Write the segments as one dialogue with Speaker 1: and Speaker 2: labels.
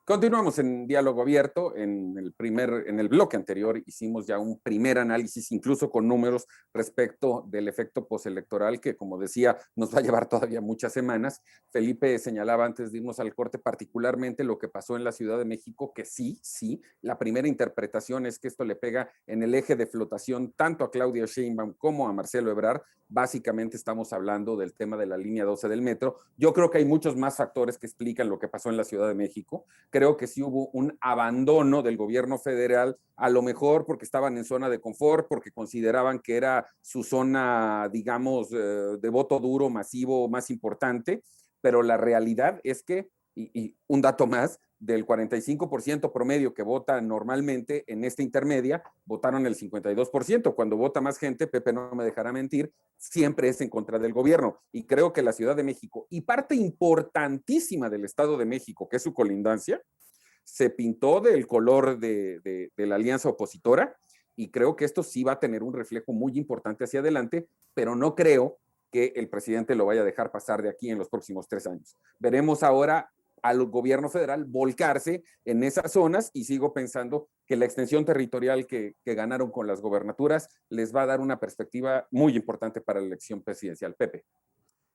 Speaker 1: Continuamos en Diálogo Abierto. En el bloque anterior hicimos ya un primer análisis, incluso con números respecto del efecto postelectoral, que, como decía, nos va a llevar todavía muchas semanas. Felipe señalaba antes de irnos al corte particularmente lo que pasó en la Ciudad de México, que sí, la primera interpretación es que esto le pega en el eje de flotación tanto a Claudia Sheinbaum como a Marcelo Ebrard. Básicamente estamos hablando del tema de la línea 12 del metro. Yo creo que hay muchos más factores que explican lo que pasó en la Ciudad de México. Creo que sí hubo un abandono del gobierno federal, a lo mejor porque estaban en zona de confort, porque consideraban que era su zona, digamos, de voto duro, masivo, más importante, pero la realidad es que, y un dato más, del 45% promedio que vota normalmente en esta intermedia, votaron el 52%. Cuando vota más gente, Pepe no me dejará mentir, siempre es en contra del gobierno. Y creo que la Ciudad de México y parte importantísima del Estado de México, que es su colindancia, se pintó del color de la alianza opositora, y creo que esto sí va a tener un reflejo muy importante hacia adelante, pero no creo que el presidente lo vaya a dejar pasar de aquí en los próximos 3 años. Veremos ahora al gobierno federal volcarse en esas zonas, y sigo pensando que la extensión territorial que ganaron con las gobernaturas les va a dar una perspectiva muy importante para la elección presidencial. Pepe.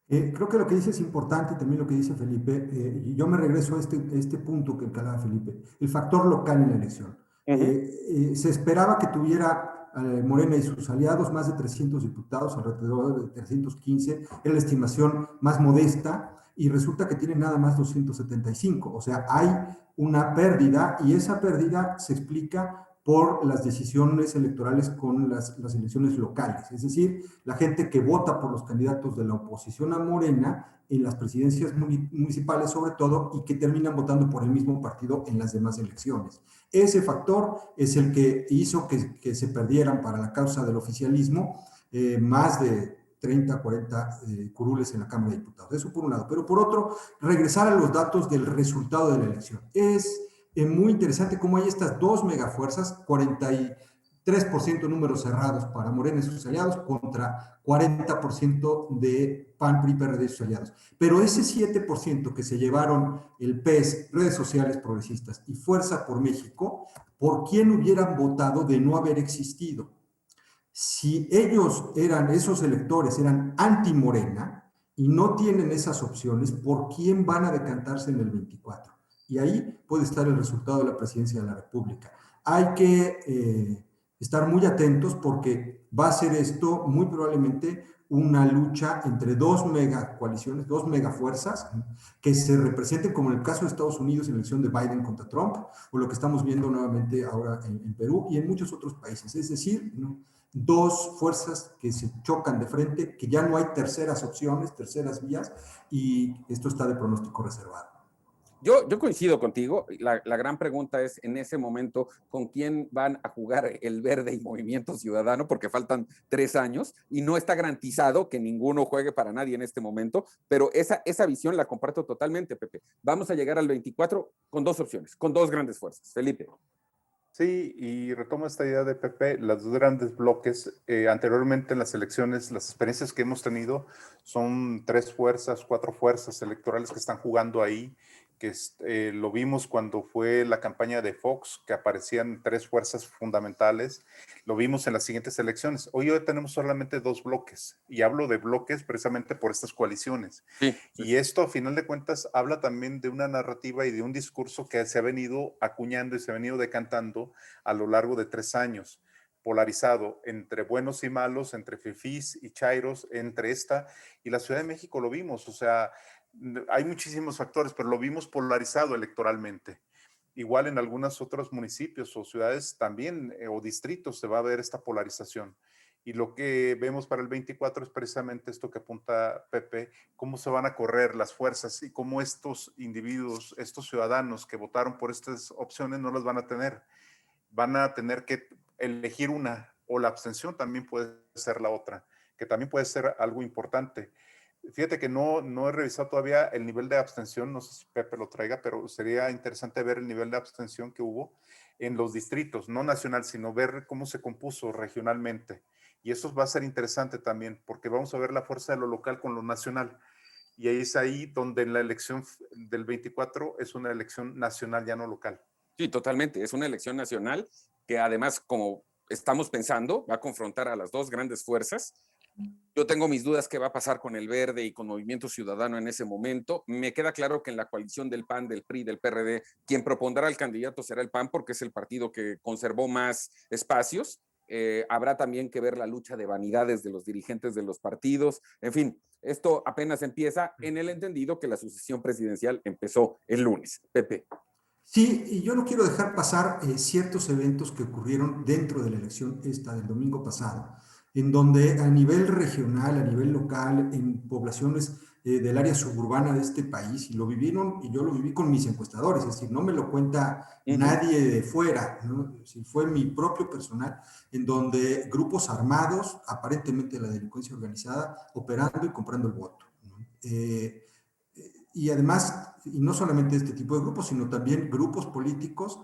Speaker 2: Creo que lo que dice es importante y también lo que dice Felipe. Y yo me regreso a este punto que calaba Felipe, el factor local en la elección. Se esperaba que tuviera Morena y sus aliados más de 300 diputados, alrededor de 315, era la estimación más modesta, y resulta que tiene nada más 275. O sea, hay una pérdida, y esa pérdida se explica por las decisiones electorales con las elecciones locales. Es decir, la gente que vota por los candidatos de la oposición a Morena en las presidencias municipales sobre todo, y que terminan votando por el mismo partido en las demás elecciones. Ese factor es el que hizo que se perdieran para la causa del oficialismo más de 30, 40 curules en la Cámara de Diputados. Eso por un lado. Pero por otro, regresar a los datos del resultado de la elección. Es muy interesante cómo hay estas dos megafuerzas, 43% números cerrados para Morena y sus aliados contra 40% de PAN, PRI, PRD y sus aliados. Pero ese 7% que se llevaron el PES, redes sociales progresistas y Fuerza por México, ¿por quién hubieran votado de no haber existido? Si esos electores eran anti-Morena y no tienen esas opciones, ¿por quién van a decantarse en el 24? Y ahí puede estar el resultado de la presidencia de la República. Hay que estar muy atentos, porque va a ser esto muy probablemente una lucha entre dos mega coaliciones, dos mega fuerzas que se representen, como en el caso de Estados Unidos en la elección de Biden contra Trump, o lo que estamos viendo nuevamente ahora en Perú y en muchos otros países. Es decir, ¿no?, dos fuerzas que se chocan de frente, que ya no hay terceras opciones, terceras vías, y esto está de pronóstico reservado.
Speaker 1: Yo coincido contigo. La gran pregunta es, en ese momento, ¿con quién van a jugar el Verde y Movimiento Ciudadano? Porque faltan 3 años y no está garantizado que ninguno juegue para nadie en este momento, pero esa visión la comparto totalmente, Pepe. Vamos a llegar al 24 con dos opciones, con dos grandes fuerzas. Felipe.
Speaker 3: Sí, y retomo esta idea de Pepe, los dos grandes bloques. Anteriormente en las elecciones, las experiencias que hemos tenido son 3 fuerzas, 4 fuerzas electorales que están jugando ahí, que lo vimos cuando fue la campaña de Fox, que aparecían 3 fuerzas fundamentales, lo vimos en las siguientes elecciones. Hoy tenemos solamente 2 bloques, y hablo de bloques precisamente por estas coaliciones.
Speaker 1: Sí.
Speaker 3: Y esto, a final de cuentas, habla también de una narrativa y de un discurso que se ha venido acuñando y se ha venido decantando a lo largo de 3 años, polarizado entre buenos y malos, entre fifís y chairos, entre esta y la Ciudad de México lo vimos. O sea, hay muchísimos factores, pero lo vimos polarizado electoralmente. Igual en algunos otros municipios o ciudades también, o distritos, se va a ver esta polarización. Y lo que vemos para el 24 es precisamente esto que apunta Pepe, cómo se van a correr las fuerzas y cómo estos individuos, estos ciudadanos que votaron por estas opciones no las van a tener. Van a tener que elegir una, o la abstención también puede ser la otra, que también puede ser algo importante. Fíjate que no he revisado todavía el nivel de abstención, no sé si Pepe lo traiga, pero sería interesante ver el nivel de abstención que hubo en los distritos, no nacional, sino ver cómo se compuso regionalmente. Y eso va a ser interesante también, porque vamos a ver la fuerza de lo local con lo nacional. Y ahí es ahí donde la elección del 24 es una elección nacional, ya no local.
Speaker 1: Sí, totalmente. Es una elección nacional que además, como estamos pensando, va a confrontar a las dos grandes fuerzas. Yo tengo mis dudas qué va a pasar con el Verde y con Movimiento Ciudadano en ese momento. Me queda claro que en la coalición del PAN, del PRI, del PRD, quien propondrá al candidato será el PAN porque es el partido que conservó más espacios. Habrá también que ver la lucha de vanidades de los dirigentes de los partidos. En fin, esto apenas empieza en el entendido que la sucesión presidencial empezó el lunes. Pepe.
Speaker 2: Sí, y yo no quiero dejar pasar ciertos eventos que ocurrieron dentro de la elección esta del domingo pasado, en donde a nivel regional, a nivel local, en poblaciones del área suburbana de este país, y lo vivieron, y yo lo viví con mis encuestadores, es decir, no me lo cuenta nadie de fuera, ¿no? Si fue mi propio personal, en donde grupos armados, aparentemente de la delincuencia organizada, operando y comprando el voto, ¿no? Y además, y no solamente este tipo de grupos, sino también grupos políticos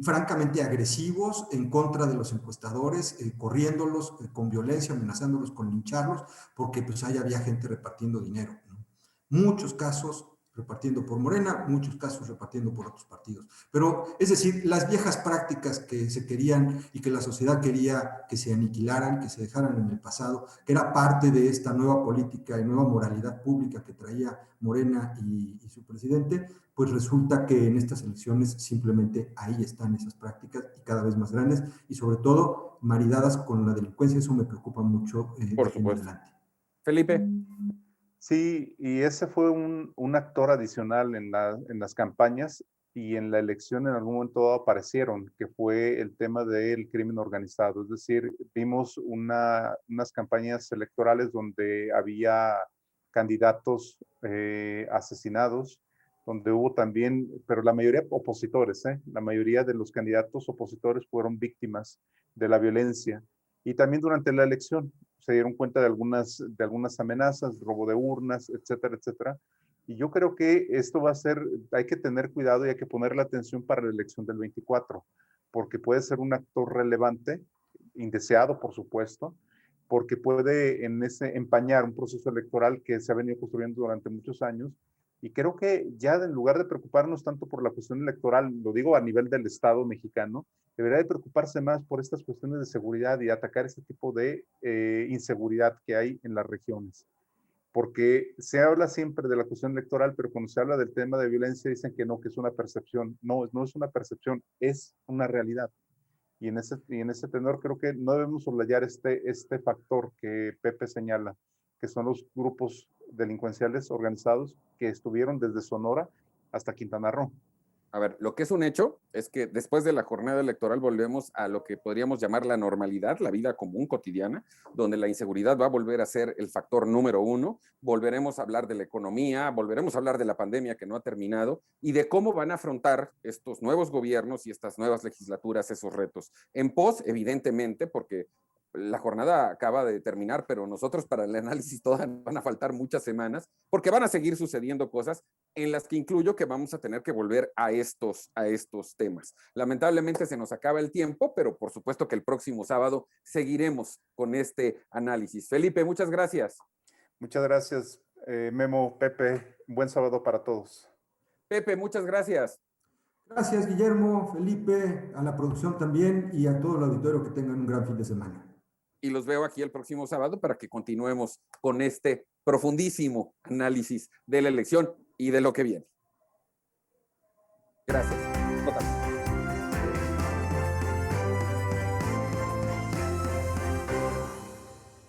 Speaker 2: francamente agresivos en contra de los encuestadores, corriéndolos con violencia, amenazándolos con lincharlos, porque pues ahí había gente repartiendo dinero, ¿no? Muchos casos repartiendo por Morena, muchos casos repartiendo por otros partidos. Pero, es decir, las viejas prácticas que se querían y que la sociedad quería que se aniquilaran, que se dejaran en el pasado, que era parte de esta nueva política y nueva moralidad pública que traía Morena y su presidente, pues resulta que en estas elecciones simplemente ahí están esas prácticas y cada vez más grandes y sobre todo maridadas con la delincuencia. Eso me preocupa mucho
Speaker 1: Por
Speaker 2: de aquí en
Speaker 1: supuesto.
Speaker 2: adelante.
Speaker 1: Felipe.
Speaker 3: Sí, y ese fue un actor adicional en las campañas y en la elección en algún momento aparecieron, que fue el tema del crimen organizado. Es decir, vimos unas campañas electorales donde había candidatos asesinados, donde hubo también, pero la mayoría opositores, la mayoría de los candidatos opositores fueron víctimas de la violencia. Y también durante la elección se dieron cuenta de algunas amenazas, robo de urnas, etcétera, etcétera. Y yo creo que esto va a ser, hay que tener cuidado y hay que ponerle atención para la elección del 24, porque puede ser un actor relevante, indeseado, por supuesto, porque puede empañar un proceso electoral que se ha venido construyendo durante muchos años. Y creo que ya en lugar de preocuparnos tanto por la cuestión electoral, lo digo a nivel del Estado mexicano, debería de preocuparse más por estas cuestiones de seguridad y atacar este tipo de inseguridad que hay en las regiones. Porque se habla siempre de la cuestión electoral, pero cuando se habla del tema de violencia dicen que no, que es una percepción. No, no es una percepción, es una realidad. Y en ese tenor creo que no debemos soslayar este factor que Pepe señala, que son los grupos delincuenciales organizados que estuvieron desde Sonora hasta Quintana Roo.
Speaker 1: A ver, lo que es un hecho es que después de la jornada electoral volvemos a lo que podríamos llamar la normalidad, la vida común cotidiana, donde la inseguridad va a volver a ser el factor número uno. Volveremos a hablar de la economía, volveremos a hablar de la pandemia que no ha terminado y de cómo van a afrontar estos nuevos gobiernos y estas nuevas legislaturas esos retos. En pos, evidentemente, porque la jornada acaba de terminar, pero nosotros para el análisis todavía van a faltar muchas semanas, porque van a seguir sucediendo cosas en las que incluyo que vamos a tener que volver a estos temas. Lamentablemente se nos acaba el tiempo, pero por supuesto que el próximo sábado seguiremos con este análisis. Felipe, muchas gracias.
Speaker 3: Muchas gracias, Memo, Pepe. Un buen sábado para todos.
Speaker 1: Pepe, muchas gracias.
Speaker 2: Gracias, Guillermo, Felipe, a la producción también y a todo el auditorio que tengan un gran fin de semana.
Speaker 1: Y los veo aquí el próximo sábado para que continuemos con este profundísimo análisis de la elección y de lo que viene. Gracias.